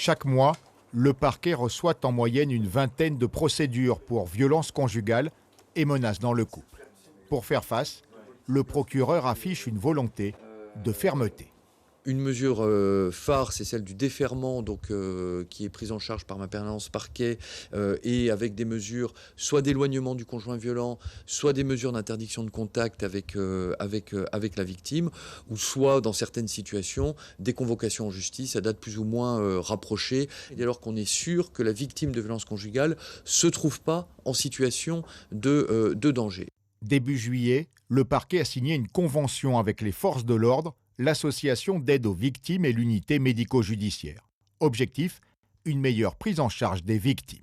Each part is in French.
Chaque mois, le parquet reçoit en moyenne une vingtaine de procédures pour violences conjugales et menaces dans le couple. Pour faire face, le procureur affiche une volonté de fermeté. Une mesure phare, c'est celle du déferrement, qui est prise en charge par ma permanence parquet, et avec des mesures soit d'éloignement du conjoint violent, soit des mesures d'interdiction de contact avec la victime, ou soit, dans certaines situations, des convocations en justice à date plus ou moins rapprochée, dès lors qu'on est sûr que la victime de violence conjugale ne se trouve pas en situation de danger. Début juillet, le parquet a signé une convention avec les forces de l'ordre, l'association d'aide aux victimes et l'unité médico-judiciaire. Objectif, une meilleure prise en charge des victimes.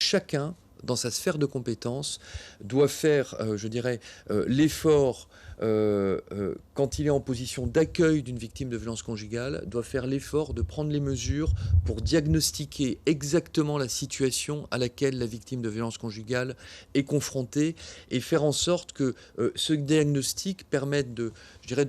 Chacun, dans sa sphère de compétences, doit faire, l'effort, quand il est en position d'accueil d'une victime de violence conjugale, doit faire l'effort de prendre les mesures pour diagnostiquer exactement la situation à laquelle la victime de violence conjugale est confrontée et faire en sorte que ce diagnostic permette de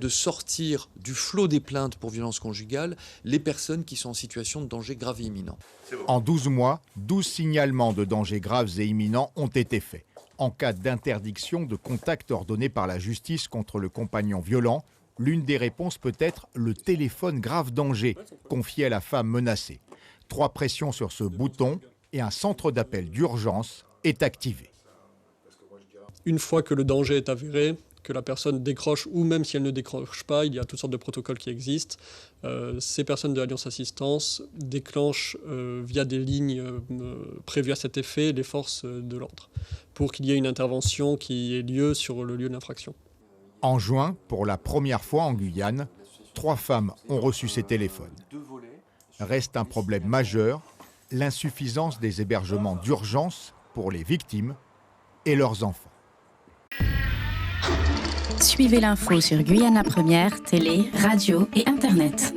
sortir du flot des plaintes pour violence conjugale les personnes qui sont en situation de danger grave et imminent. En 12 mois, 12 signalements de dangers graves et imminents ont été faits. En cas d'interdiction de contact ordonnée par la justice contre le compagnon violent, l'une des réponses peut être le téléphone grave danger, confié à la femme menacée. 3 pressions sur ce bouton et un centre d'appel d'urgence est activé. Une fois que le danger est avéré, que la personne décroche ou même si elle ne décroche pas, il y a toutes sortes de protocoles qui existent. Ces personnes de l'Alliance Assistance déclenchent via des lignes prévues à cet effet les forces de l'ordre pour qu'il y ait une intervention qui ait lieu sur le lieu de l'infraction. En juin, pour la première fois en Guyane, 3 femmes ont reçu ces téléphones. Reste un problème majeur, l'insuffisance des hébergements d'urgence pour les victimes et leurs enfants. Suivez l'info sur Guyana Première, télé, radio et Internet.